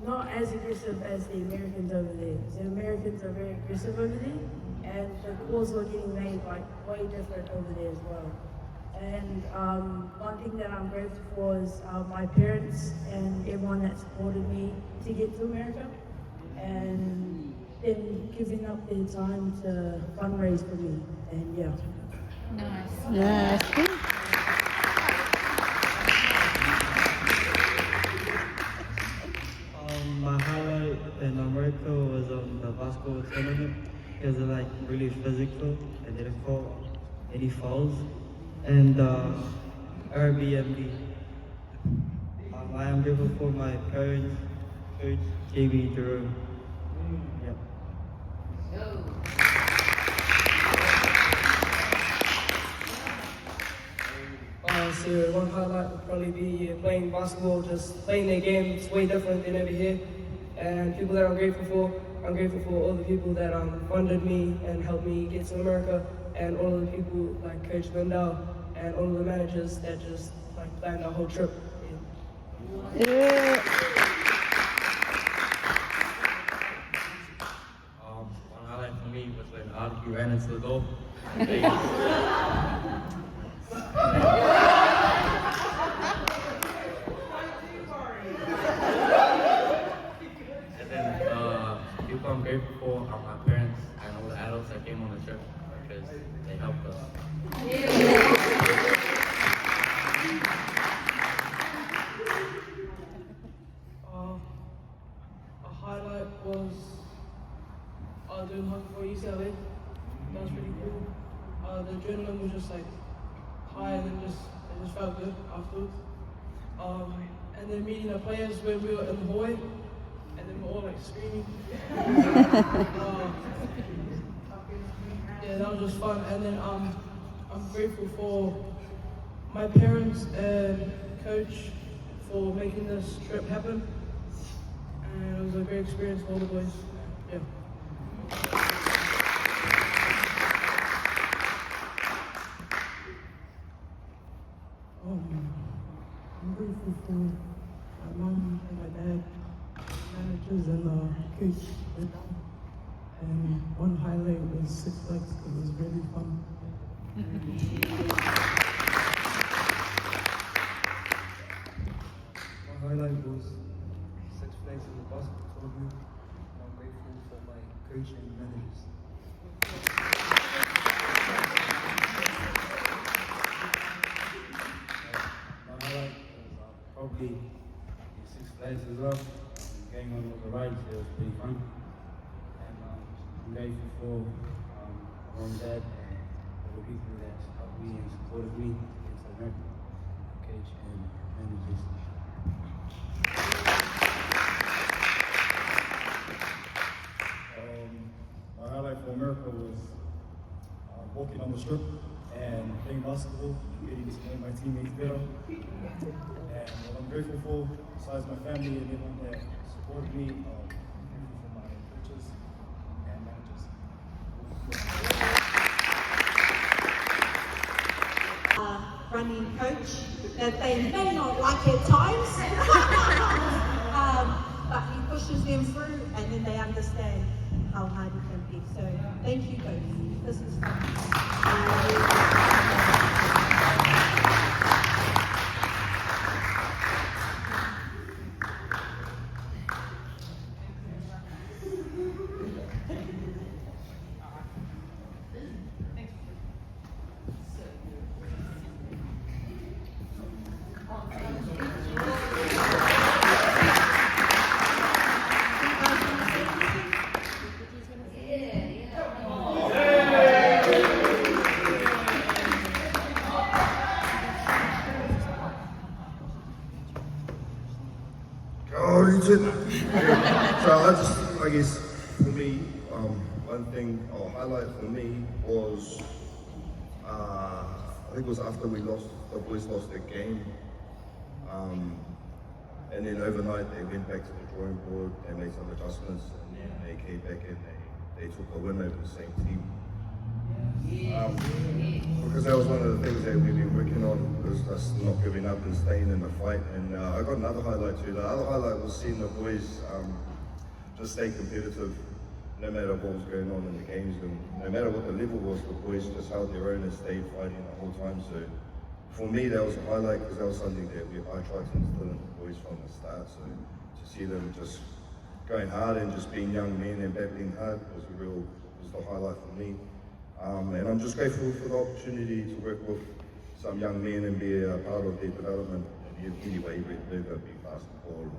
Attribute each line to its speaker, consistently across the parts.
Speaker 1: not as aggressive as the Americans over there. The Americans are very aggressive over there, and the calls are getting made like way different over there as well. And one thing that I'm grateful for is my parents and everyone that supported me to get to America, and them giving up their time to fundraise for me. And yeah.
Speaker 2: Nice.
Speaker 3: Yes.
Speaker 4: My highlight in America was the basketball tournament because they're like really physical and didn't call any fouls. And Airbnb. I am grateful for my parents, coach, JB Jerome. Yep.
Speaker 5: So one highlight would probably be playing basketball, just playing their game. It's way different than over here. And people that I'm grateful for all the people that funded me and helped me get to America, and all of the people like Coach Lindau and all of the managers that just like planned our whole trip.
Speaker 3: Yeah.
Speaker 6: One highlight for me was when Arky ran into the goal. And then people I'm grateful for are my parents and all the adults that came on the trip because they helped us.
Speaker 5: A highlight was doing hockey for UCLA. That was pretty cool. The adrenaline was just like high, and then it just felt good afterwards. And then meeting the players when we were in the hallway, and then we were all like screaming. Yeah, that was just fun. And then I'm grateful for my parents and coach for making this trip happen. And it was a great experience for all the boys. Yeah. I'm grateful for my mom and my dad, managers and coach. And one highlight was Six Flags because it was really fun.
Speaker 4: My highlight was Six Flags in the basketball tournament. I'm grateful for my coach and managers. My highlight was probably Six Flags as well. Going on all the rides, it was pretty fun. And I'm grateful for my mom and dad and all the people that helped me and supported me against America, coach and managers.
Speaker 7: My highlight for America was walking on the strip and playing basketball, getting to know my teammates better. And what I'm grateful for, besides my family and everyone that supported me, I'm grateful for my coaches and managers.
Speaker 8: Running coach that they may not like at times, but he pushes them through and then they understand how hard it can be. So thank you, coach. This is fun.
Speaker 9: I guess for me, one thing or highlight for me was, I think it was after the boys lost their game, and then overnight they went back to the drawing board, they made some adjustments, and then they came back and they took a win over the same team. Because that was one of the things that we've been working on, was us not giving up and staying in the fight. And I got another highlight too. The other highlight was seeing the boys just stay competitive, no matter what was going on in the games, and no matter what the level was, the boys just held their own and stayed fighting the whole time. So for me, that was a highlight, because that was something that I tried to instill in the boys from the start. So to see them just going hard and just being young men and battling hard was the highlight for me. And I'm just grateful for the opportunity to work with some young men and be a part of their development in any way, whether it be basketball or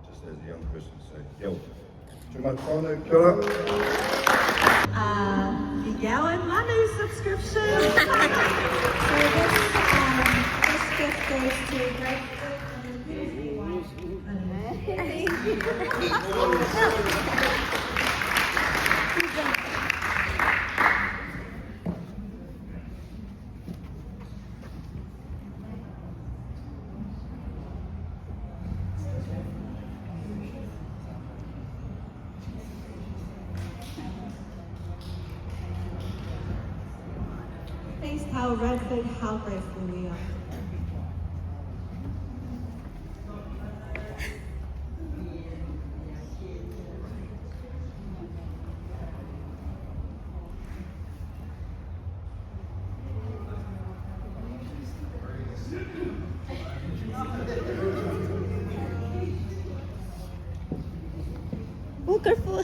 Speaker 9: just as a young person. So, yo, too much fun, kia ora.
Speaker 8: Miguel and Manu subscription. So this gift goes to Greg. Please tell Redford how grateful we are.
Speaker 3: Wonderful.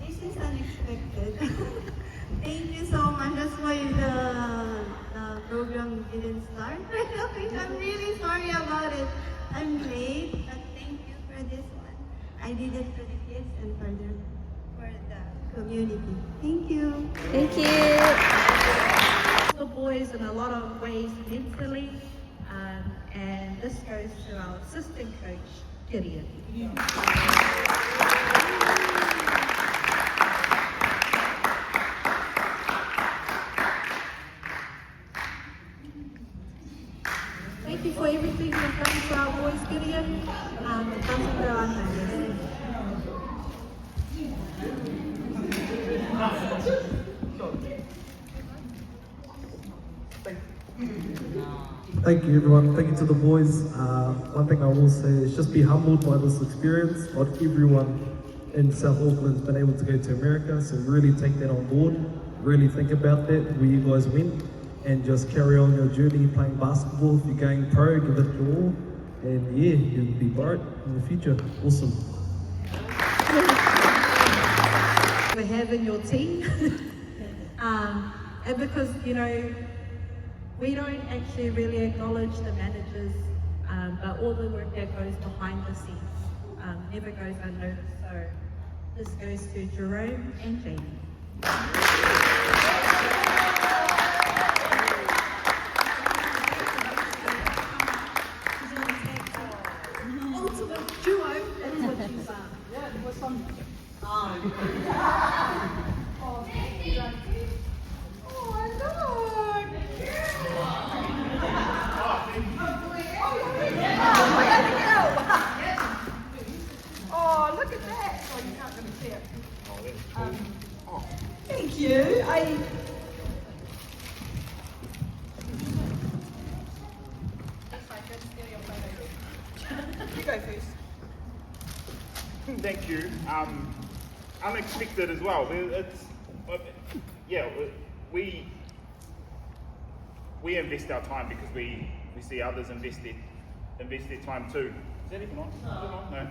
Speaker 8: This is unexpected. Thank you so much. That's why the program didn't start. I'm really sorry about it. I'm late, but thank you for this one. I did it for the kids and for the community. Thank you.
Speaker 3: Thank you.
Speaker 2: The boys in a lot of ways mentally, and this goes to our assistant coach, Gideon. Thank you for everything you've done for our boys, Gideon. It doesn't go unnoticed.
Speaker 10: Thank you, everyone. Thank you to the boys. One thing I will say is just be humbled by this experience. Not everyone in South Auckland's been able to go to America, so really take that on board. Really think about that, where you guys went, and just carry on your journey playing basketball. If you're going pro, give it your all, and yeah, you'll be bright in the future. Awesome.
Speaker 2: For having your team, and because we don't actually really acknowledge the managers, but all the work that goes behind the scenes never goes unnoticed. So this goes to Jerome and Jamie. Ultimate duo, that's what you are. Yeah, it was fun. Oh, look at that. Oh, you can't really see it. Thank you. You go first.
Speaker 11: Thank you. Unexpected as well. We invest our time because we see others invest their time too. Is that even on? No.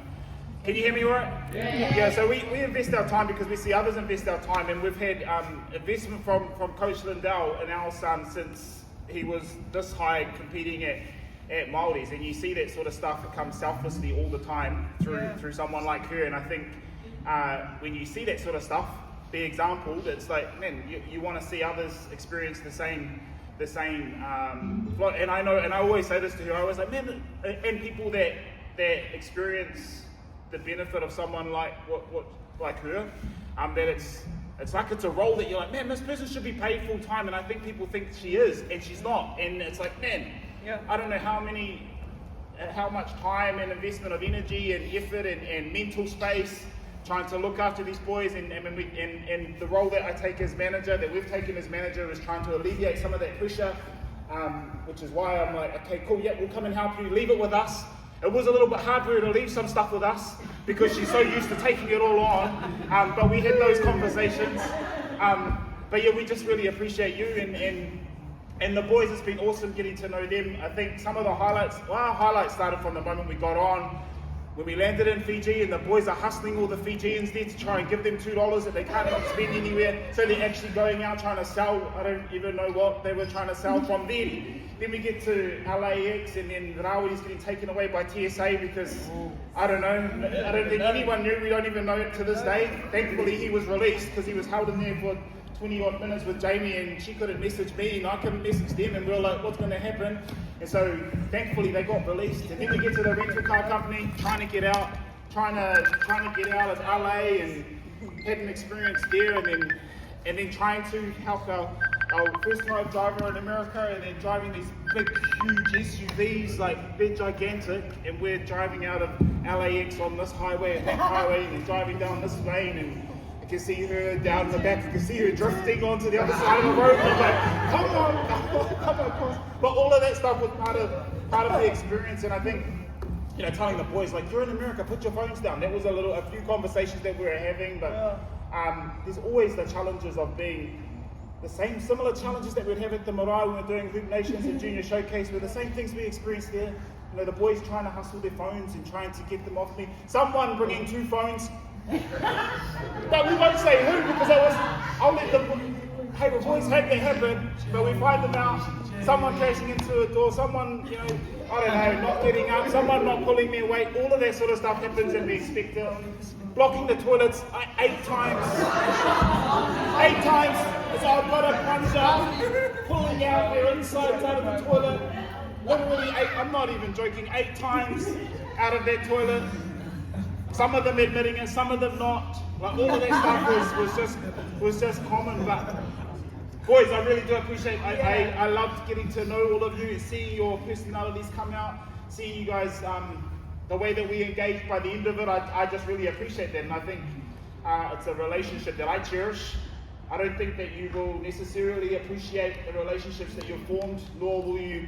Speaker 11: Can you hear me all right? Yeah. So we invest our time because we see others invest our time, and we've had investment from Coach Lindell and our son since he was this high competing at Māoris, and you see that sort of stuff that comes selflessly all the time through someone like her. And I think when you see that sort of stuff, the example, it's like, man, you want to see others experience the same flow. And I know, and I always say this to her, I always like, man, and people that experience the benefit of someone like like her, that it's like it's a role that you're like, man, this person should be paid full time, and I think people think she is, and she's not, and it's like, man, I don't know how much time and investment of energy and effort and mental space trying to look after these boys, and the role that I take as manager, that we've taken as manager, is trying to alleviate some of that pressure, which is why I'm like, okay, cool, yeah, we'll come and help you, leave it with us. It was a little bit hard for her to leave some stuff with us because she's so used to taking it all on, but we had those conversations. But yeah, we just really appreciate you and the boys. It's been awesome getting to know them. I think some of the highlights, well, our highlights started from the moment we got on, when we landed in Fiji, and the boys are hustling all the Fijians there to try and give them $2 that they can't even spend anywhere. So they're actually going out trying to sell, I don't even know what they were trying to sell from them. Then we get to LAX, and then Rawi is getting taken away by TSA because, I don't know, I don't think anyone knew. We don't even know it to this day. Thankfully he was released because he was held in there for 20 odd minutes with Jamie, and she couldn't message me and I couldn't message them, and we were like, what's going to happen? And so thankfully they got released. And then we get to the rental car company, trying to get out of LA, and had an experience there, and then trying to help our first time driver in America, and then driving these big huge SUVs, like they're gigantic, and we're driving out of LAX on this highway and that highway, and then driving down this lane, and you can see her down in the back, you can see her drifting onto the other side of the road, and I'm like, come on. But all of that stuff was part of the experience, and I think, you know, telling the boys, like, you're in America, put your phones down. That was a few conversations that we were having, but there's always the challenges of being the same, similar challenges that we'd have at the Marae when we're doing Hoop Nations and Junior Showcase, were the same things we experienced there. You know, the boys trying to hustle their phones and trying to get them off me. Someone bringing 2 phones. But we won't say who, because I'll let them, hey, the boys hate that happen, but we find them out. Someone crashing into a door, someone, you know, I don't know, not getting up, someone not pulling their weight, all of that sort of stuff happens, and we expect it. Blocking the toilets 8 times. 8 times. So I've got a plunger pulling out their insides out of the toilet. Literally 8, I'm not even joking, 8 times out of that toilet. Some of them admitting it, some of them not. Like, all of that stuff was just common. But boys, I really do appreciate. I loved getting to know all of you and seeing your personalities come out, seeing you guys. The way that we engage by the end of it, I just really appreciate that, and I think it's a relationship that I cherish. I don't think that you will necessarily appreciate the relationships that you've formed, nor will you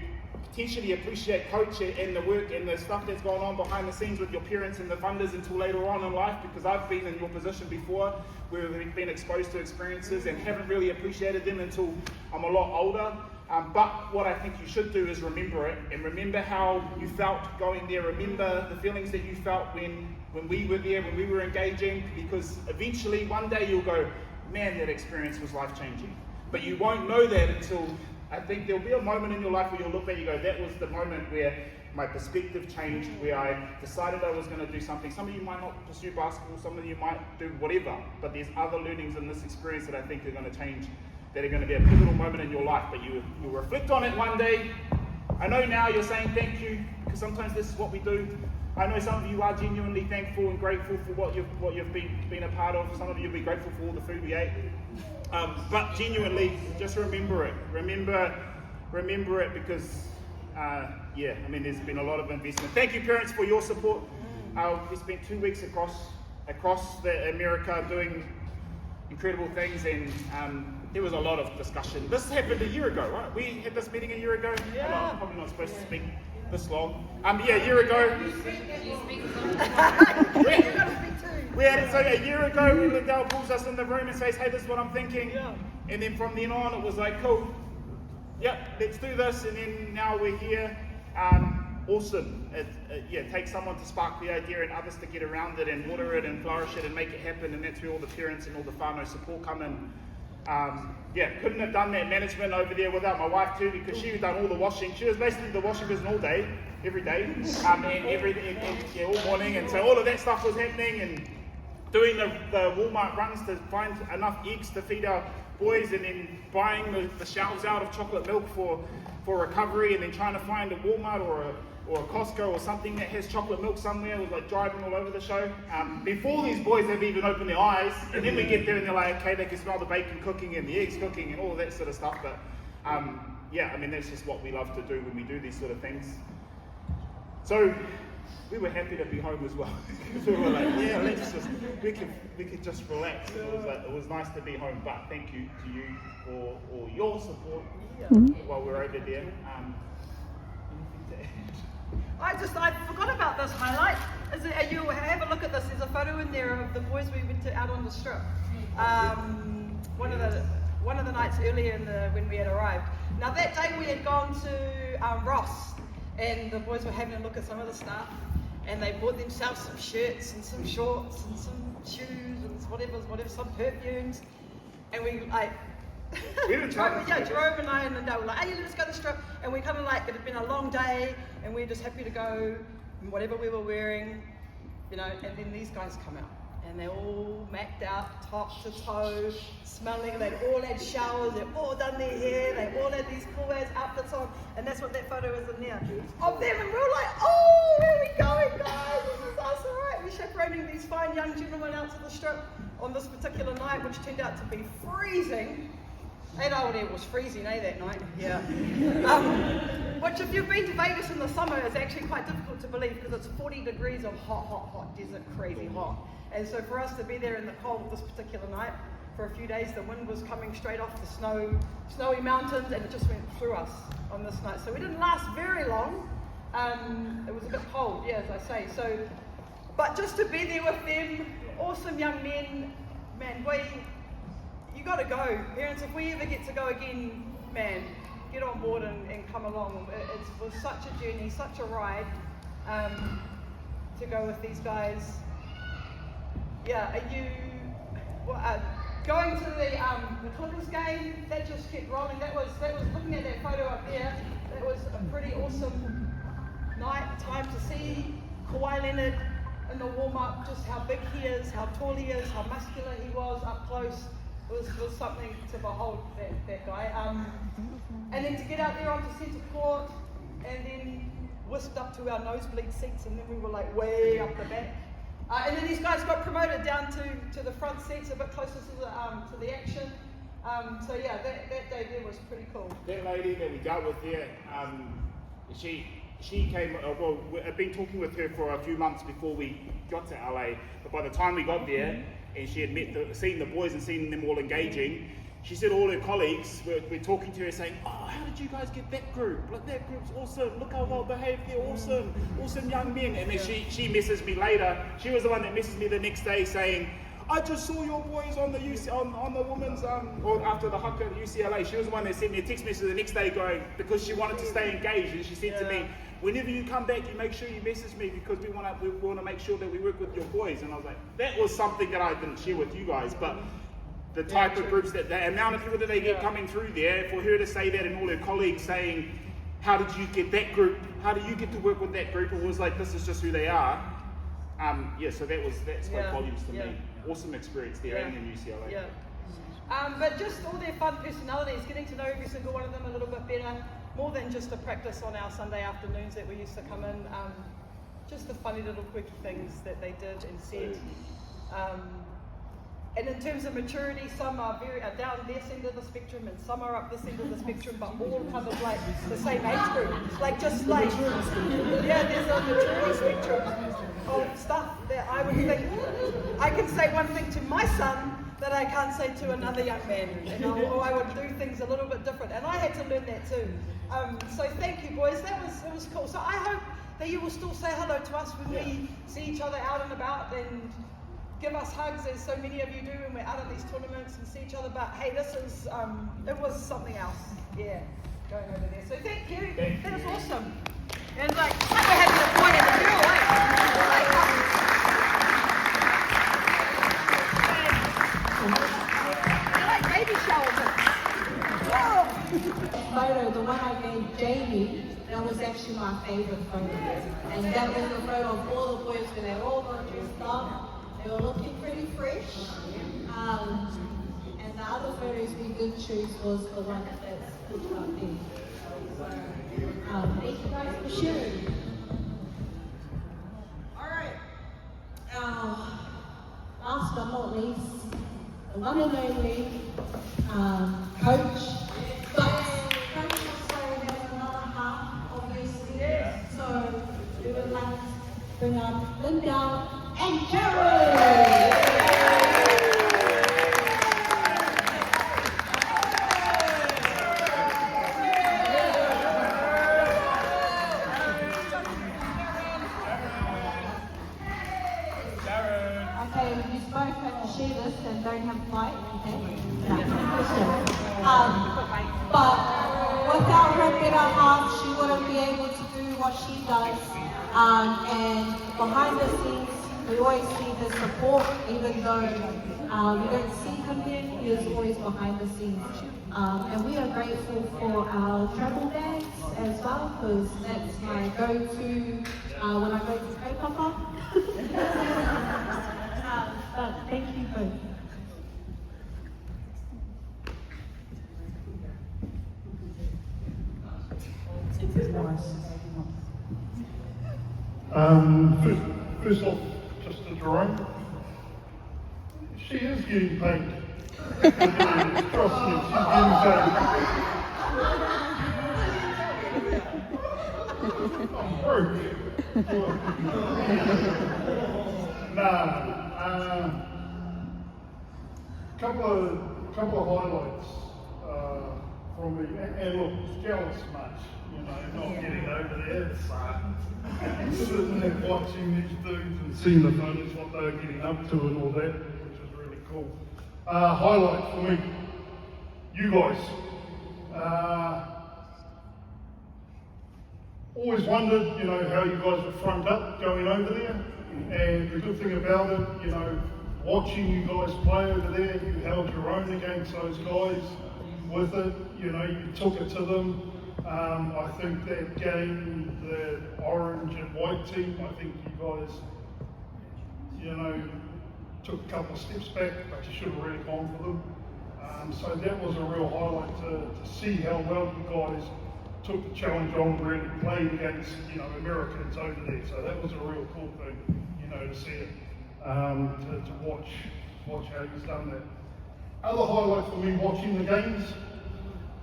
Speaker 11: potentially appreciate coach and the work and the stuff that's going on behind the scenes with your parents and the funders until later on in life, because I've been in your position before where we've been exposed to experiences and haven't really appreciated them until I'm a lot older. But what I think you should do is remember it, and remember how you felt going there. Remember the feelings that you felt when we were there, when we were engaging, because eventually one day you'll go, man, that experience was life-changing. But you won't know that until, I think there'll be a moment in your life where you'll look back and you go, that was the moment where my perspective changed, where I decided I was going to do something. Some of you might not pursue basketball, some of you might do whatever, but there's other learnings in this experience that I think are going to change, that are going to be a pivotal moment in your life, but you'll reflect on it one day. I know now you're saying thank you, because sometimes this is what we do. I know some of you are genuinely thankful and grateful for what you've been a part of. Some of you will be grateful for all the food we ate. But genuinely, just remember it. Remember it, because, yeah, I mean, there's been a lot of investment. Thank you, parents, for your support. We spent 2 weeks across America doing incredible things, and there was a lot of discussion. This happened a year ago, right? We had this meeting a year ago. Yeah. I'm probably not supposed to speak this long. Yeah, a year ago. We had it, so a year ago, Liddell pulls us in the room and says, hey, this is what I'm thinking. Yeah. And then from then on, it was like, cool. Yep, let's do this. And then now we're here. Awesome. It takes someone to spark the idea and others to get around it and water it and flourish it and make it happen. And that's where all the parents and all the whānau support come in. Couldn't have done that management over there without my wife too, because she had done all the washing. She was basically the washing person all day, every day, and all morning. And so all of that stuff was happening, and doing the Walmart runs to find enough eggs to feed our boys, and then buying the shelves out of chocolate milk for recovery, and then trying to find a Walmart or a Costco or something that has chocolate milk somewhere. It was like driving all over the show. Before these boys have even opened their eyes, and then we get there and they're like, okay, they can smell the bacon cooking and the eggs cooking and all of that sort of stuff. But yeah, I mean, that's just what we love to do when we do these sort of things. So we were happy to be home as well. Because we were like, yeah, we could just relax. It was nice to be home. But thank you to you for all your support while we're over there. Anything to add?
Speaker 12: I forgot about this highlight. You have a look at this. There's a photo in there of the boys we went out on the strip. One of the nights earlier when we had arrived. Now that day we had gone to Ross, and the boys were having a look at some of the stuff, and they bought themselves some shirts and some shorts and some shoes and whatever, some perfumes, and we like. Jerome and I and Linda were like, hey, let's go to the strip, and we kind of like, it had been a long day, and we were just happy to go, in whatever we were wearing, and then these guys come out, and they're all macked out, top to toe, smelling, they'd all had showers, they'd all done their hair, they all had these cool ass outfits on, and that's what that photo is in there, of them, and we were like, oh, where are we going, guys, this is us, alright, we're chaperoning these fine young gentlemen out to the strip on this particular night, which turned out to be freezing. And old air was freezing, that night? Yeah. Which, if you've been to Vegas in the summer, is actually quite difficult to believe because it's 40 degrees of hot desert, crazy hot. And so for us to be there in the cold this particular night, for a few days, the wind was coming straight off the snowy mountains, and it just went through us on this night. So we didn't last very long. It was a bit cold, as I say. So, but just to be there with them, awesome young men, man, you got to go. Parents, if we ever get to go again, man, get on board and come along. It was such a journey, such a ride to go with these guys. Yeah, are you going to the Clippers game? That just kept rolling. That was looking at that photo up there. That was a pretty awesome night. Time to see Kawhi Leonard in the warm-up, just how big he is, how tall he is, how muscular he was up close. It was something to behold, that guy. And then to get out there onto centre court and then whisked up to our nosebleed seats, and then we were like way up the back. And then these guys got promoted down to the front seats, a bit closer to the action. So yeah, that day there was pretty cool.
Speaker 11: That lady that we dealt with there, she came, well, I've been talking with her for a few months before we got to LA, but by the time we got there, and she had seen the boys and seen them all engaging, she said all her colleagues were talking to her saying, oh, how did you guys get that group? Like, that group's awesome, look how well behaved, they're awesome young men. And then she messaged me later, she was the one that messaged me the next day saying, I just saw your boys on the on the women's, or after the haka at UCLA, she was the one that sent me a text message the next day going, because she wanted to stay engaged, and she said to me, whenever you come back, you make sure you message me because we want to make sure that we work with your boys. And I was like, that was something that I didn't share with you guys, but the type of groups, the amount of people that they get coming through there, for her to say that and all her colleagues saying, how did you get that group? How do you get to work with that group? It was like, this is just who they are. So that spoke volumes to me. Awesome experience there and in UCLA.
Speaker 12: Yeah. But just all their fun personalities, getting to know every single one of them a little bit better, more than just a practice on our Sunday afternoons that we used to come in. Just the funny little quirky things that they did and said. And in terms of maturity, some are down this end of the spectrum and some are up this end of the spectrum, but all kind of like the same age group. There's a maturity spectrum of stuff that I would think, I can say one thing to my son that I can't say to another young man, or I would do things a little bit different, and I had to learn that too. So thank you, boys, it was cool. So I hope that you will still say hello to us when we see each other out and about, and give us hugs, as so many of you do when we're out at these tournaments and see each other. But hey, this is, it was something else, going over there. So thank you, that was awesome. And like we're having a boy and a girl, like baby showers.
Speaker 13: Photo, the one I gave Jamie, that was actually my favorite photo. And that was the photo of all the boys when they all got dressed up. They were looking pretty fresh. And the other photos we did choose was the one that's put up there. Thank you guys for sharing. Alright. Last but not least, the one and only coach. But coach also has another half, obviously. So we would like bring up Linda and Jared. Okay, you both have to share this and don't have a fight, okay? But without her better half, she wouldn't be able to do what she does. And behind the scenes, we always see her support, even though we don't see him here, he is always behind the scenes. And we are grateful for our travel bags as well, because that's my go-to when I go to Kaupapa. But thank you both.
Speaker 14: First off, just to Jerome, she is getting paid. Trust me, she's getting paid. I'm broke. Couple of highlights from me, and look, jealous much, you know, not getting over there, sitting there watching these dudes and seeing the photos, what they're getting up to and all that, which is really cool. Highlights for me, you guys. Always wondered, you know, how you guys would front up going over there, and the good thing about it, you know, watching you guys play over there, you held your own against those guys with it, you know, you took it to them. I think that game, the orange and white team, I think you guys, you know, took a couple of steps back, but you should have really gone for them. So that was a real highlight to see how well you guys took the challenge on, really played against, you know, Americans over there. So that was a real cool thing, you know, to see it, to watch how he's done that. Other highlight for me watching the games,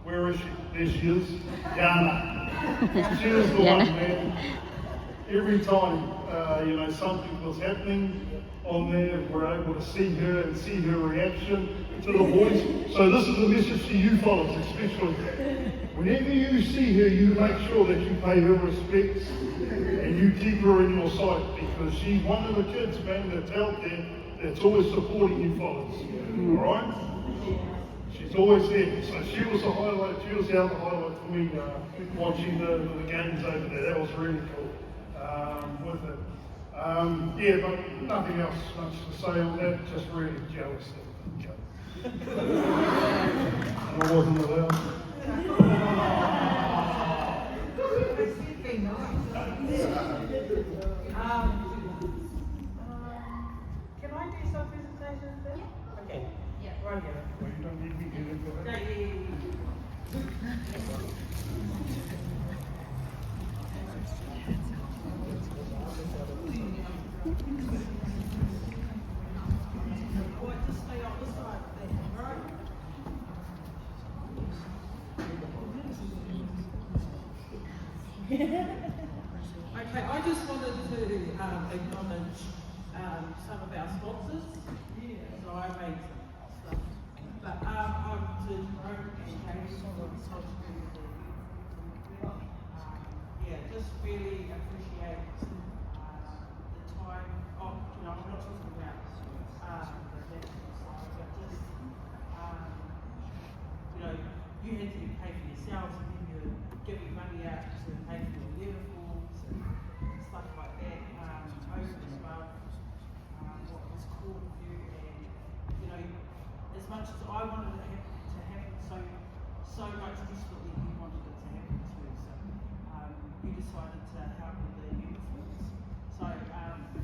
Speaker 14: where is she? There she is, Yana. She was the one, man. Every time, you know, something was happening on there, we're able to see her and see her reaction to the boys. So this is a message to you fellas, especially. Whenever you see her, you make sure that you pay her respects and you keep her in your sight, because she's one of the kids, man, that's out there that's always supporting you fellas. Alright? She's always there. So she was a highlight, she was the other highlight for me watching the games over there. That was really cool with it. Yeah, but nothing else much to say on that, just really jealous that it didn't go. And I wasn't allowed.
Speaker 12: Can I do some presentations then? Okay. Yeah. Right here.
Speaker 14: Well, you don't need me here for that.
Speaker 15: Okay, I just wanted to acknowledge some of our sponsors. So I made some stuff. But I'm to Jerome and Katie for yeah, just really appreciate the time. Oh, you know, I'm not talking about the national side, but just you know, you had to pay for yourselves, and then you're giving money out to pay for your uniforms and stuff like that. Over as well, what was cool of you, and you know, as much as I wanted it to happen so much desperately, you wanted it to happen too. So you decided to help with the uniforms. So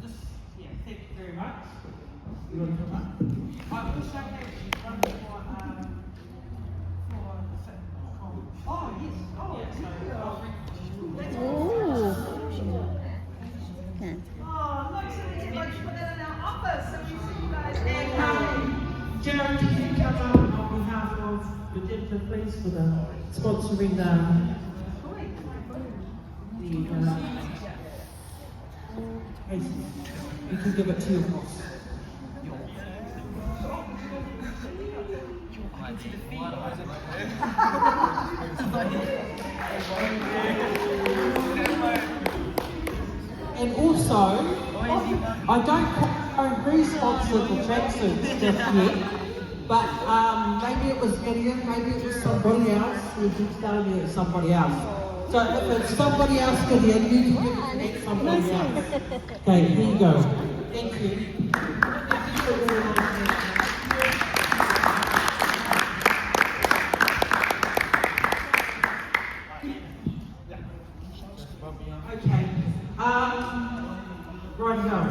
Speaker 15: just yeah, thank you very much. You want to come up? I also have one oh yes, oh yeah, so
Speaker 3: Okay.
Speaker 12: Oh, look, so we can put that in our office so we see you guys.
Speaker 15: and Jared, can you come up on behalf of Magenta, please, for the sponsoring the Casey, you can give it to your boss. And also, I don't know who sponsored the tracksuits just yet, but maybe it was Gideon, maybe it was somebody else. He keeps telling me it's somebody else. So if it's somebody else, Gideon, you can give it to next somebody else. Okay, here you go. Thank you. Okay. Right now.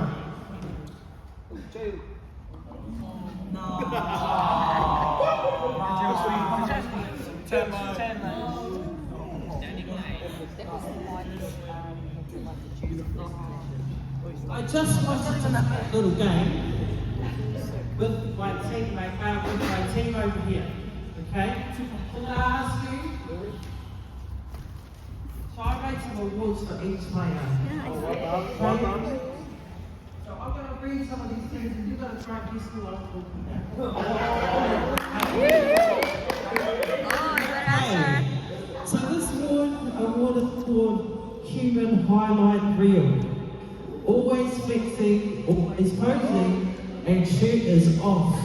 Speaker 15: I just wanted to play a little game with my team over here. Okay? Can I ask you? So I made some awards for each player. Okay? So I'm going to read some of these things and you're going to try and guess who I'm talking about. Okay. So this award is called Human Highlight Reel. Always flexing, always posing, and shirt is off.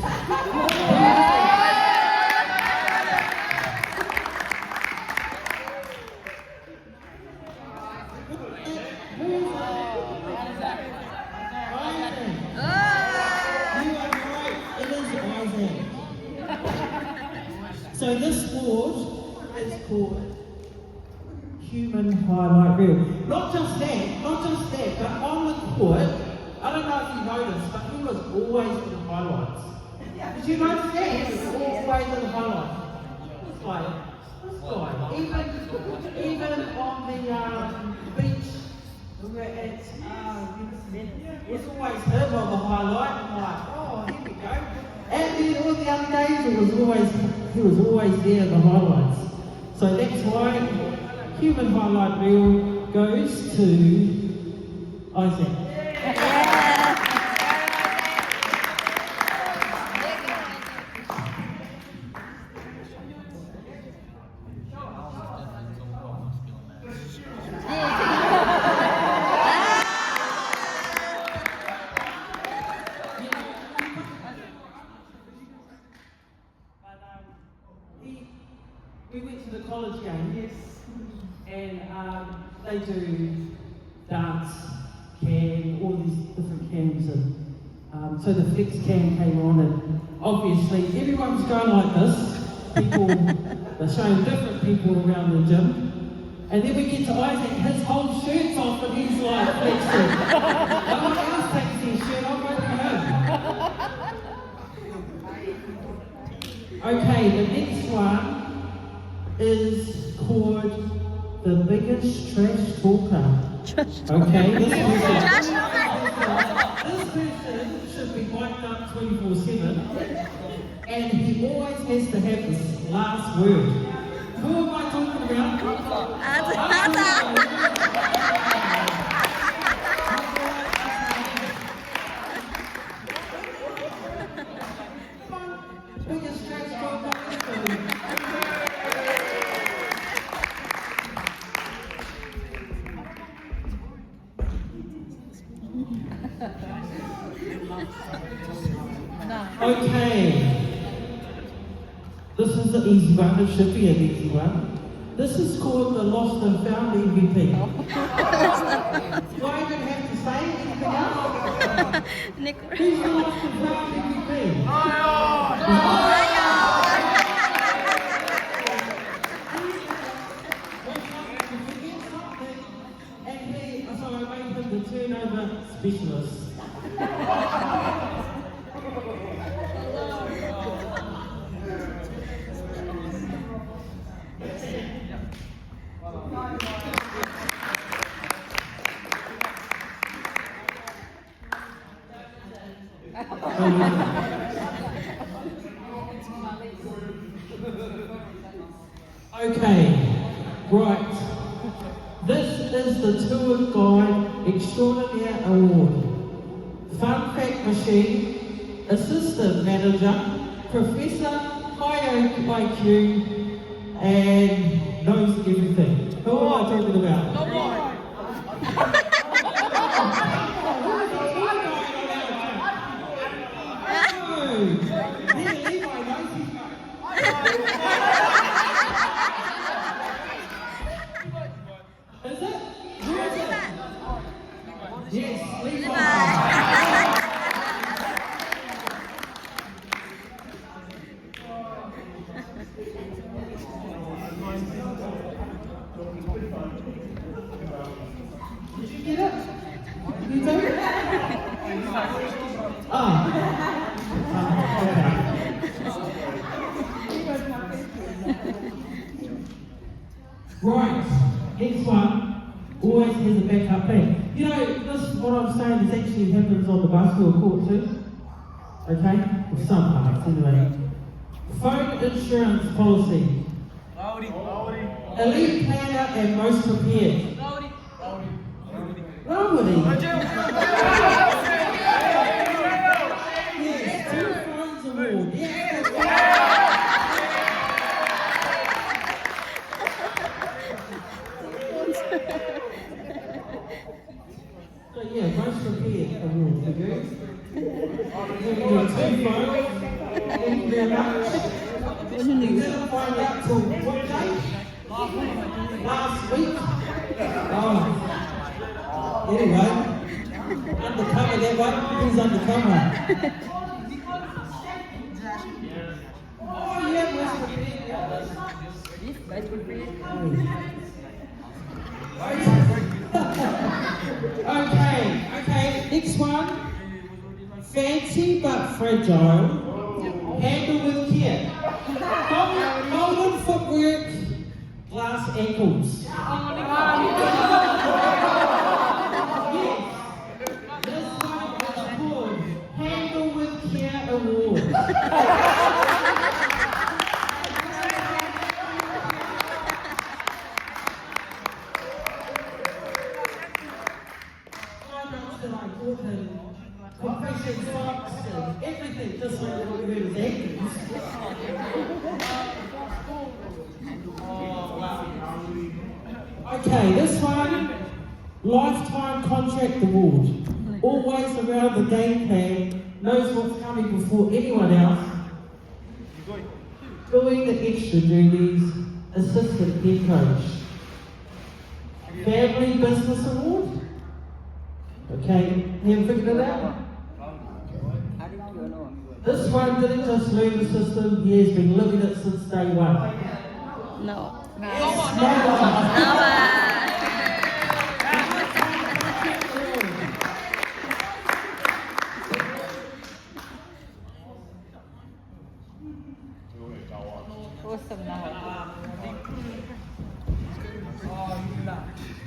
Speaker 15: So this award is called Human Highlight Reel. Not just that, but on the court, I don't know if you noticed, but he was always in the highlights. Did you notice that? He was always in the highlights. This guy. Even on the beach, we were at, it's always him on the highlight. I'm like, oh, here we go. And then all the other days, he was always there in the highlights. So that's why Human Highlight Reel goes to Isaac. We went to the college game, and they do dance, cam, all these different cams, and so the flex cam came on, and obviously everyone's going like this. People are showing different people around the gym, and then we get to Isaac, his whole shirt's off, and he's like flexing. No one else takes his shirt off, only him. Okay, the next one is called The Biggest Trash Talker. Okay, this person should be wiped up 24/7, and he always has to have this last word. Who am I talking about? Biggest trash talker. Okay, this is the easy one, it should be an easy one. This is called the Lost and Found MVP. Do I even have to say anything else? Who's the Lost and Found MVP? And he, so I made him the turnover specialist. Okay, right. This is the Tour Guide Extraordinaire Award. Fun Fact Machine, Assistant Manager, Professor, high IQ, and knows everything. Who am I talking about? Is it? Who is it? Yes, Levi. Did you get it? You do? Right, next one, always has a backup plan. You know, this, what I'm saying, this actually happens on the basketball court too. Okay? Or some parts, anyway. Phone insurance policy. Elite planner and most prepared. Nobody. Yes, 2 phones award. Yes. So yeah, most prepared award for you. You've got 2 phones. Thank you very much. We didn't find out till what day? Last week. Anyway, undercover that one. Who's undercover? Oh yeah, most Okay, next one. Fancy but fragile. Handle with care. Golden footwork. Glass ankles. This one is called Handle with Care Award. That I bought him compression socks and everything, just like what we his ankles. Okay, this one, Lifetime Contract Award. Always around the game plan, knows what's coming before anyone else. Doing the extra duties, assistant head coach. Family Business Award. Okay, haven't figured it out? This one didn't just learn the system, he has been living it since day one.
Speaker 3: No.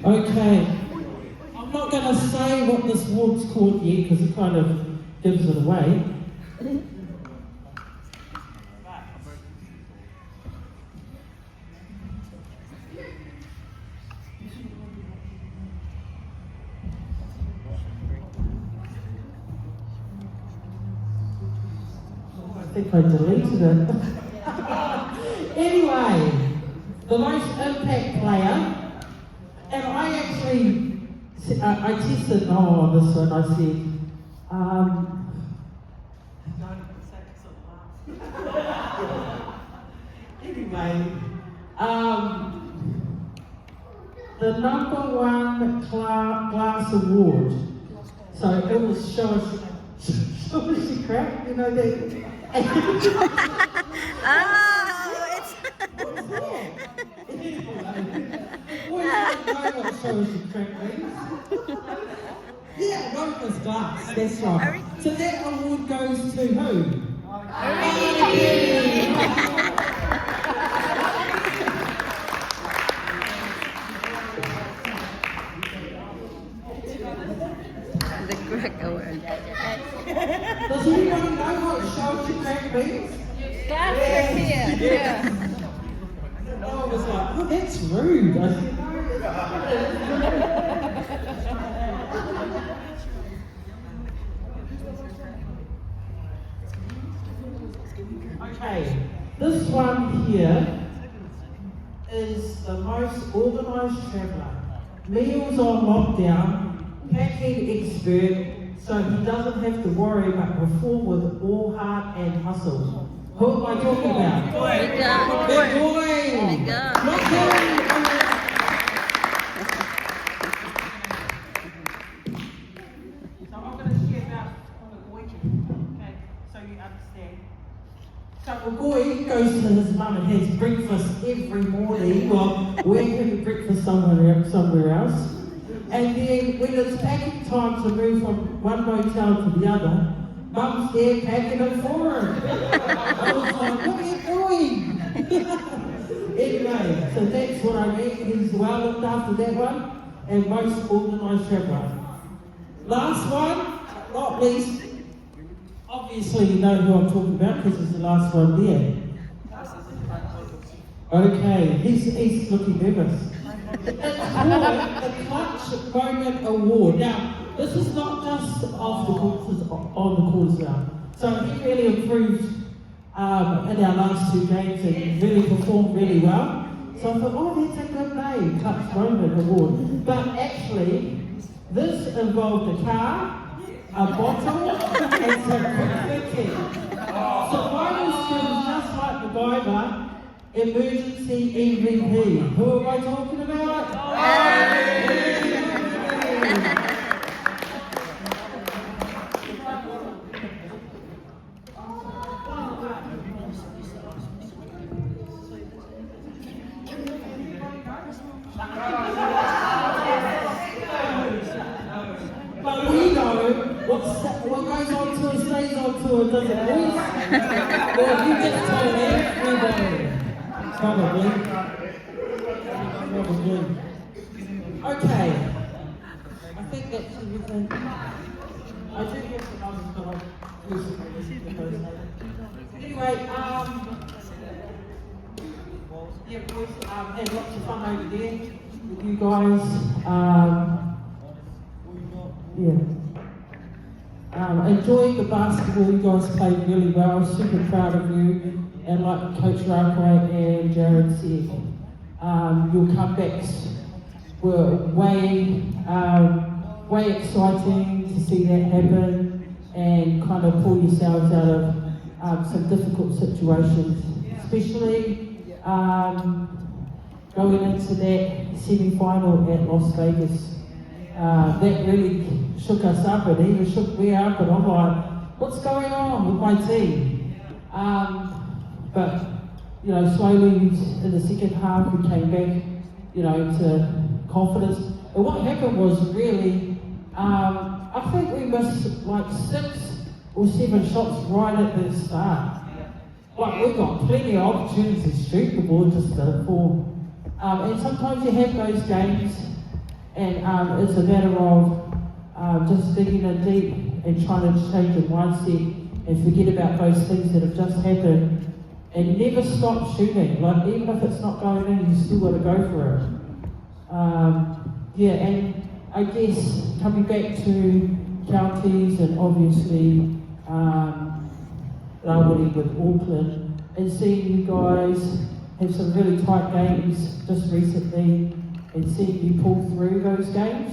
Speaker 15: Okay, I'm not going to say what this award's called yet because it kind of gives it away. I think I deleted it. Anyway, the most impact player. And I actually, I tested on this one, I said, anyway, the #1 glass award. So it was show us she crack, you know that. Yeah, Rover's glass, that's right. So that award goes to who?
Speaker 3: The crack award.
Speaker 15: Does anyone know what show she crack means?
Speaker 3: Glass prepared, yeah.
Speaker 15: I was like, oh, that's rude. I said, no. Okay, this one here is the most organised traveller. Meals on lockdown, packing expert, so he doesn't have to worry but perform with all heart and hustle. Who am I talking about? So I'm going to share about the boy, okay, so you understand. So the boy goes to his mum and has breakfast every morning. Well, we're having breakfast somewhere else. And then when it's packing time to move from one motel to the other, Mum's there packing it for him. I was like, what are you doing? Anyway, so that's what I mean. He's well looked after that one, and most organised traveller. Last one, not least, obviously you know who I'm talking about because it's the last one there. Okay, he's looking nervous. It's called the Clutch Moment Award. Now, this is not just off the courses, on the course now. So he really improved in our last two games and really performed really well. So I thought, oh, that's a good name, Clutch Moment Award. But actually, this involved a car, a bottle, and some quick thinking. Survival skills just like MacGyver, emergency MVP. Who am I talking about? But we know what goes on tour stays on tour, doesn't it? Well, you just told everybody. Probably. Okay. I think that's everything. I do have some others, but I'll listen to those later. Anyway, yeah, boys, had lots of fun over there with you guys. Enjoyed the basketball. You guys played really well. Super proud of you. And like Coach Rakaway and Jared said, your comebacks were way exciting to see that happen and kind of pull yourselves out of some difficult situations, especially going into that semi-final at Las Vegas. That really shook us up and even shook me up, and I'm like, what's going on with my team? But, you know, slowly in the second half we came back, you know, to confidence. And what happened was really, I think we missed like 6 or 7 shots right at the start. Like we got plenty of opportunities to shoot the ball just to form. And sometimes you have those games and it's a matter of just digging in deep and trying to change your mindset and forget about those things that have just happened. And never stop shooting. Like even if it's not going in, you still got to go for it. Yeah, and I guess coming back to counties and obviously Rawiri with Auckland and seeing you guys have some really tight games just recently and seeing you pull through those games,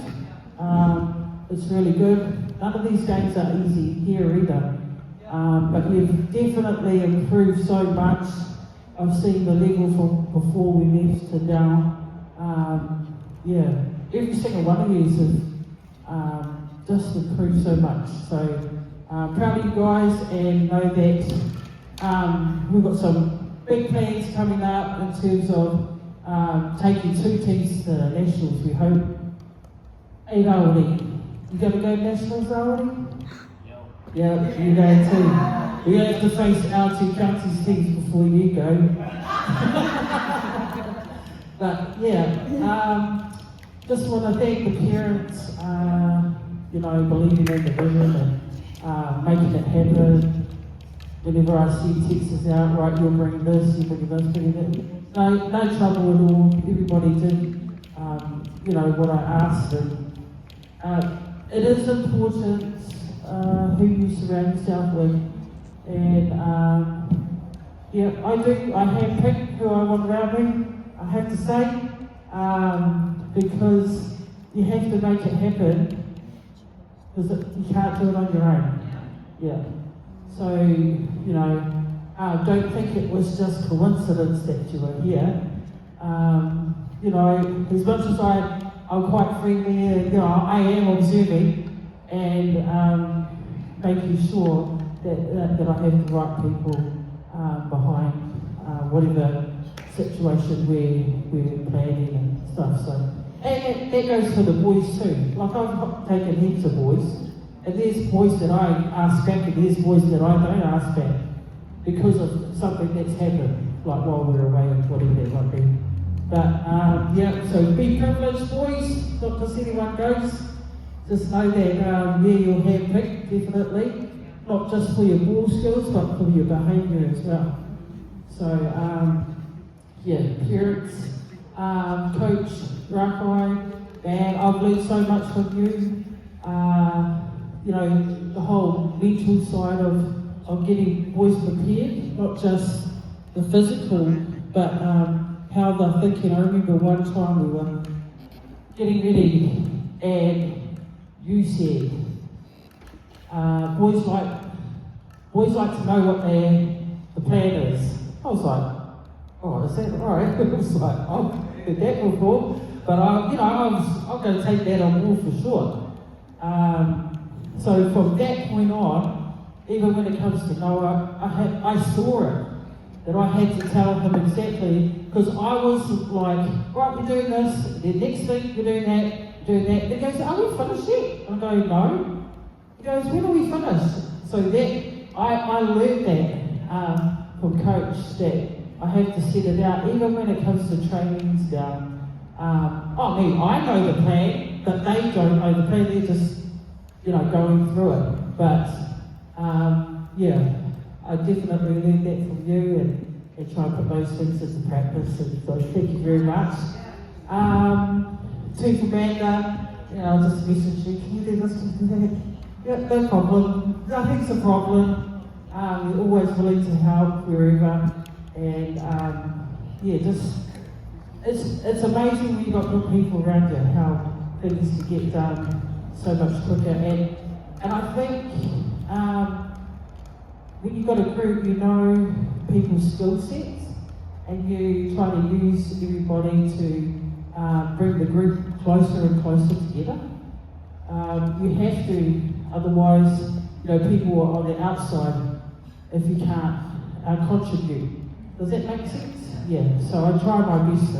Speaker 15: it's really good. None of these games are easy here either. But you've definitely improved so much. I've seen the level from before we left to now. Yeah, every single one of you have just improved so much. So proud of you guys and know that we've got some big plans coming up in terms of taking 2 teams to the nationals, we hope. Hey, Rawiri, you gonna go nationals, Rawiri? Yeah, you go too. We're going to have to face our 2 counties teams before you go. But yeah, just want to thank the parents, you know, believing in the vision and making it happen. Whenever I see texts out, right, you'll bring this, you'll bring this, bring that. No trouble at all. Everybody did, you know, what I asked. And it is important who you surround yourself with, and Yeah, I do. I handpick who I want around me, I have to say, because you have to make it happen, because you can't do it on your own. Yeah. So, you know, don't think it was just coincidence that you were here. You know, as much as I'm quite friendly, and, you know, I am observing and making sure that I have the right people behind whatever situation we're planning and stuff. So, and that goes for the boys too. Like, I've taken heaps of boys, and there's boys that I ask back, and there's boys that I don't ask back because of something that's happened, like while we're away and whatever that might be. But yeah, so be privileged, boys. Not because anyone goes. Just know that yeah, you'll have picked definitely, not just for your ball skills, but for your behaviour as well. So yeah, parents, coach, Rakai, and I've learned so much from you. You know, the whole mental side of getting boys prepared, not just the physical, but how they're thinking. I remember one time we were getting ready and you said, boys like to know what the plan is. I was like, oh, is that right? It was like, I've heard that before, but I'm going to take that on board for sure. So from that point on, even when it comes to Noah, I saw it, that I had to tell him exactly, because I was like, right, you're doing this, the next thing, you're doing that. He goes, are we finished yet? I go, no. He goes, when are we finished? So that, I learned that from coach, that I have to set it out, even when it comes to trainings down. I mean, I know the plan, but they don't know the plan, they're just, you know, going through it. But, yeah, I definitely learned that from you and try and put those things into practice, and so thank you very much. To Amanda, you know, I'll just message you, can you do this, can you do that? Yeah, no problem, nothing's a problem. We're always willing to help wherever, and yeah, just, it's amazing when you've got good people around you, how things can get done so much quicker, and I think when you've got a group, you know people's skill sets, and you try to use everybody to bring the group closer and closer together. You have to, otherwise, you know, people are on the outside if you can't contribute. Does that make sense? Yeah, so I try my best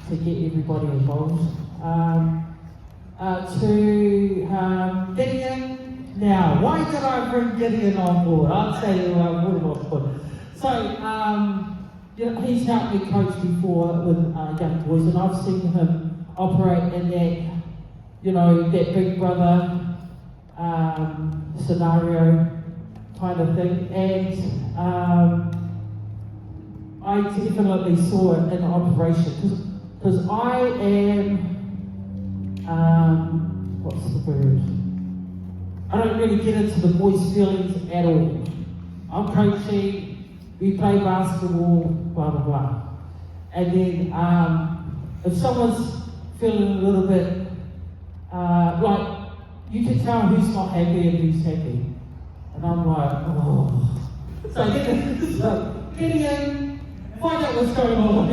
Speaker 15: to get everybody involved. To Gideon, now, why did I bring Gideon on board? I'll tell you why I brought him on board. So, you know, he's helped me coach before with young boys, and I've seen him operate in that, you know, that big brother scenario kind of thing, and I definitely saw it in operation, because I am, what's the word? I don't really get into the boys' feelings at all. I'm coaching, we play basketball, blah, blah, blah. And then if someone's feeling a little bit, like, you can tell who's not happy and who's happy. And I'm like, oh. So Gideon, find out what's going on.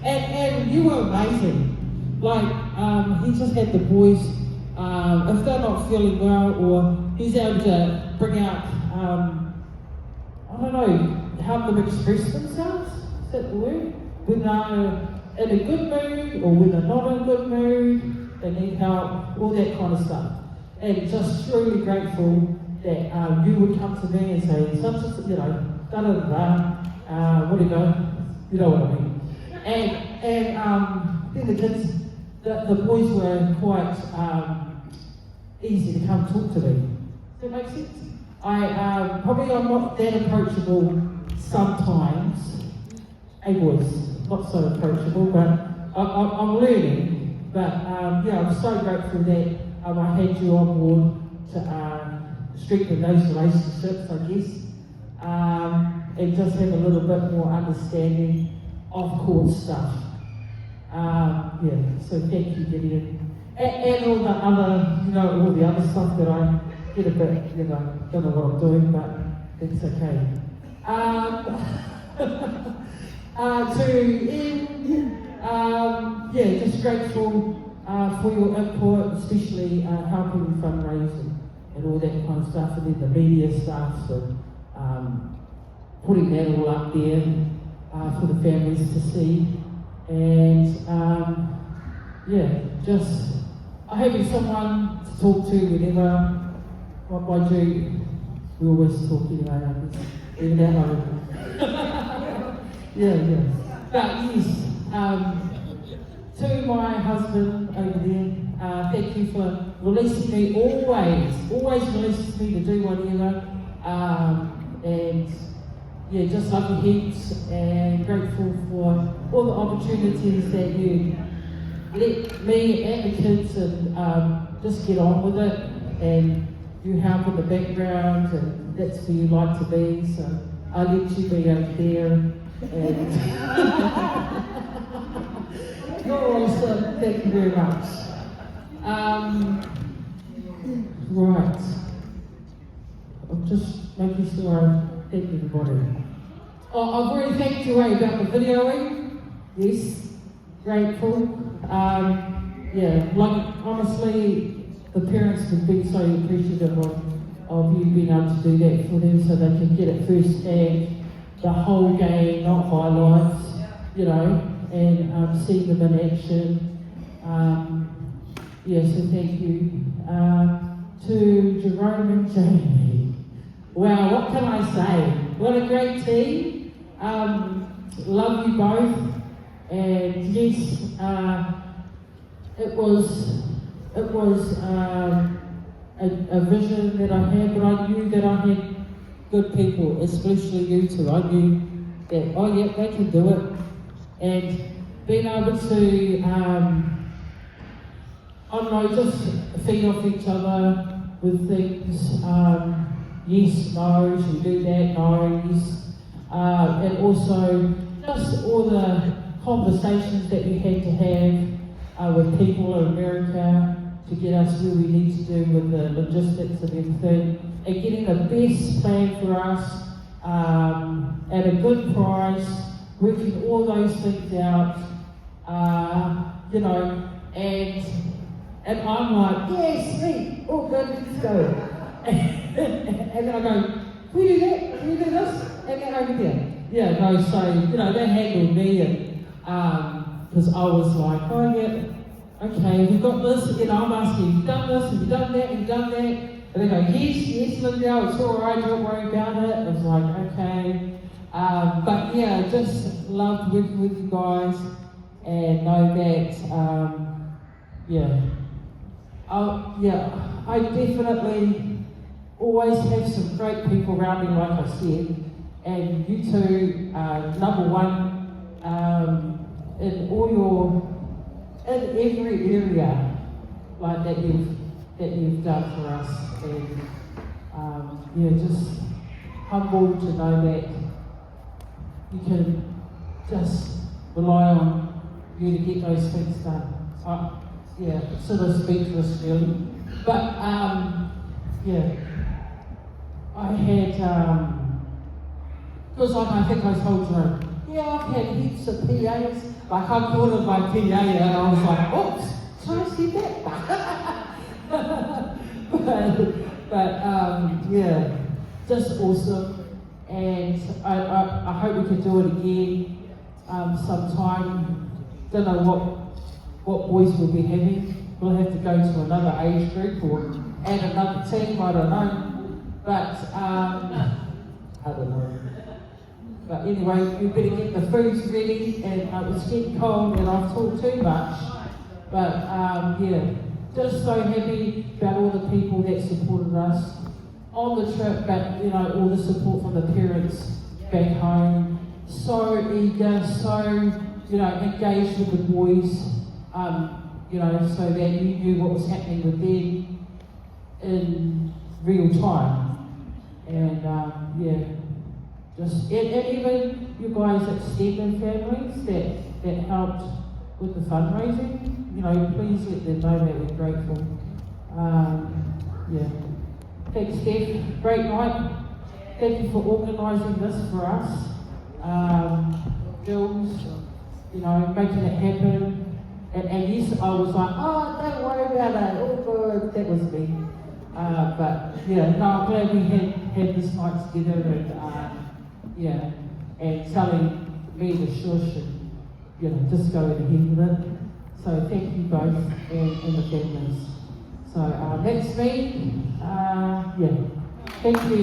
Speaker 15: and you were amazing. Like, he just had the boys, if they're not feeling well, or he's able to bring out, I don't know, help them express themselves, is that the word? When they're in a good mood, or when they're not in a good mood, they need help, all that kind of stuff. And just truly grateful that you would come to me and say, such as, you know, da-da-da-da, whatever, you know what I mean. And then the kids, the boys were quite easy to come talk to me. Does that make sense? I'm not that approachable sometimes. Hey boys, not so approachable, but I'm learning. But yeah, I'm so grateful that I had you on board to strengthen those relationships, I guess.
Speaker 16: and just have a little bit more understanding of course stuff. So thank you, Gideon. And all the other, all the other stuff that I get a bit, don't know what I'm doing, but it's okay. Just grateful for your input, especially helping with fundraising and all that kind of stuff, and then the media stuff, and putting that all up there for the families to see. And just having someone to talk to whenever, what I do, we always talk anyway, I guess, even at home. But yes, to my husband over there, thank you for releasing me always releases me to do whatever. And just love you heaps, and grateful for all the opportunities that you let me and the kids and just get on with it, and you help in the background, and that's where you like to be, so I let you be over there, and you're awesome, thank you very much. Right, I'm just making sure I thank everybody. I've already thanked you about the videoing, yes, grateful. Honestly, the parents would be so appreciative of you being able to do that for them, so they can get it firsthand, the whole game, not highlights, and see them in action. So thank you. To Jerome and Jamie. Wow, what can I say? What a great team. Love you both. And yes, it was a vision that I had, but I knew that I had good people, especially you two. I knew that, they can do it. And being able to, just feed off each other with things, yes, no, should we do that, no, yes. And also just all the conversations that we had to have with people in America to get us where we need to do with the logistics and everything, and getting the best plan for us at a good price, working all those things out, and I'm like, yeah, sweet, all good, let's go. And then I go, can we do that? Can we do this? And then over there. So, they handled me, and because I was like, okay, we've got this, I'm asking, have you done this, have you done that, have you done that? And they go, yes, Linda, it's all right, don't worry about it. I was like, okay. But just loved working with you guys, and know that, I definitely always have some great people around me, like I said, and you two, number one, in every area like that you've done for us, and just humbled to know that you can just rely on you to get those things done. Sort of speechless really, but I had, because I think I told you, I've had heaps of PAs, like I called it my PA, and I was like, oops, should I see that? Just awesome, and I hope we can do it again sometime. Don't know what boys we'll be having. We'll have to go to another age group or add another team, I don't know. But, I don't know. But anyway, we better get the foods ready, and it's getting cold and I've talked too much. But just so happy about all the people that supported us on the trip, but all the support from the parents back home. So eager, so engaged with the boys, so that you knew what was happening with them in real time. And and even you guys extended families that helped with the fundraising, you know, please let them know that we're grateful. Yeah. Thanks, Steph. Great night. Thank you for organising this for us. Jules, you know, making it happen. And yes, I was like, oh, don't worry about it, all good. That was me. But yeah, no, I'm glad we had this night together and telling me the shush and, you know, just going ahead with it. So thank you both and the families. So that's me. Thank you.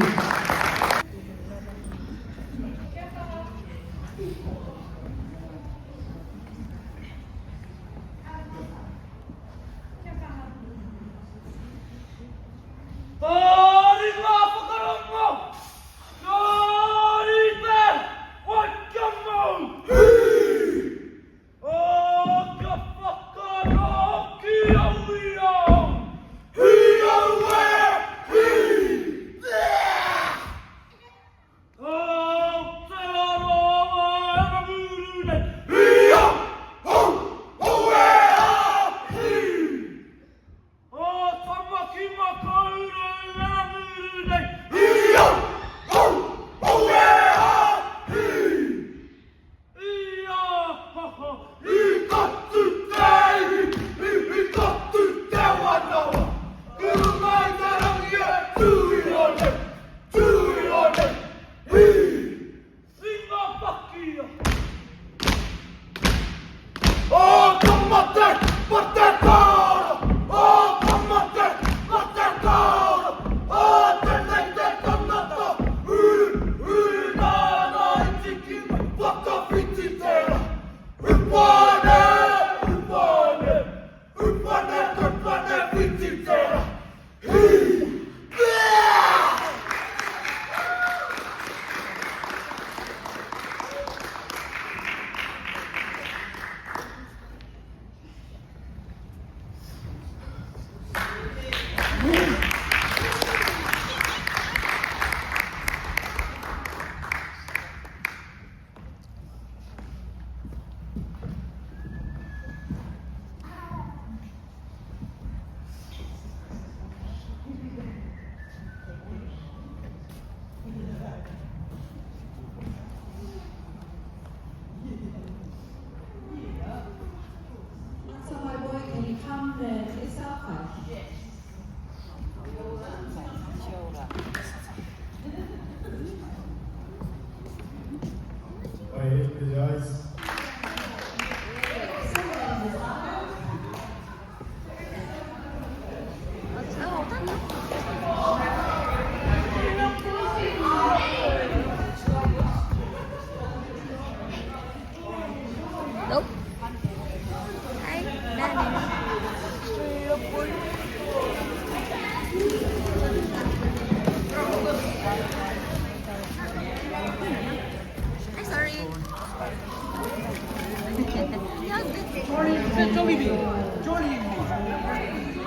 Speaker 13: So my boy, can you come there? It's okay.
Speaker 7: Hey guys.
Speaker 3: Nope. I'm sorry.
Speaker 15: Jollibee.